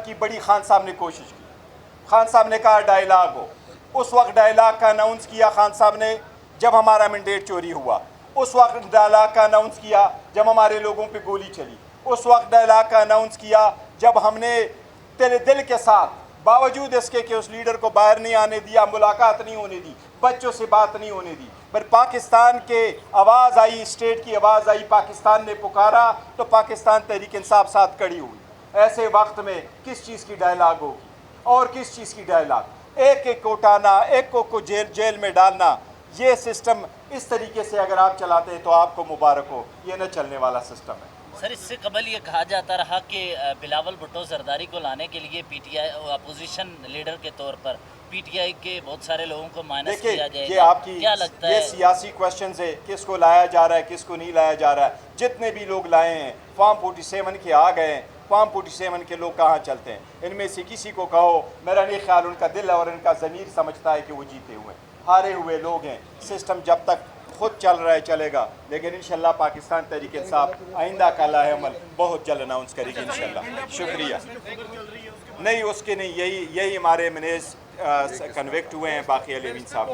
की बड़ी खान साहब ने कोशिश की। खान साहब ने कहा डायलाग हो, उस वक्त डायलाग का अनाउंस किया खान साहब ने जब हमारा मैंडेट चोरी हुआ, उस वक्त डायलाग का अनाउंस किया जब हमारे लोगों पे गोली चली, उस वक्त डायलाग का अनाउंस किया जब हमने तेरे दिल के साथ बावजूद इसके कि उस लीडर को बाहर नहीं आने दिया, मुलाकात नहीं होने दी, बच्चों से बात नहीं होने दी, पर पाकिस्तान के आवाज़ आई, स्टेट की आवाज़ आई, पाकिस्तान ने पुकारा तो पाकिस्तान तहरीक इंसाफ साथ खड़ी हुई। ऐसे वक्त में किस चीज़ की डायलाग होगी और किस चीज़ की डायलाग? एक एक को उठाना, एक को जेल में डालना, ये सिस्टम इस तरीके से अगर आप चलाते हैं तो आपको मुबारक हो, ये न चलने वाला सिस्टम है। सर, इससे कबल ये कहा जाता रहा कि बिलावल भुट्टो जरदारी को लाने के लिए पीटीआई अपोजिशन लीडर के तौर पर पीटीआई के बहुत सारे लोगों को माइनस किया जाएगा। ये आपकी क्या लगता ये है? सियासी क्वेश्चन है, किसको लाया जा रहा है, किसको नहीं लाया जा रहा है। जितने भी लोग लाए हैं फॉर्म 47 के आ गए हैं, फॉर्म 47 के लोग कहाँ चलते हैं? इनमें से किसी को कहो, मेरा नहीं ख्याल उनका दिल और इनका ज़मीर समझता है कि वो जीते हुए हारे हुए लोग हैं। सिस्टम जब तक खुद चल रहा है चलेगा, लेकिन इंशाल्लाह पाकिस्तान तहरीक इंसाफ आइंदा का लाहेअमल बहुत जल्द अनाउंस करेगी इंशाल्लाह। शुक्रिया। नहीं, उसके नहीं, यही हमारे मैनेज कन्विक्ट हुए हैं बाकी अली अमीन साहब।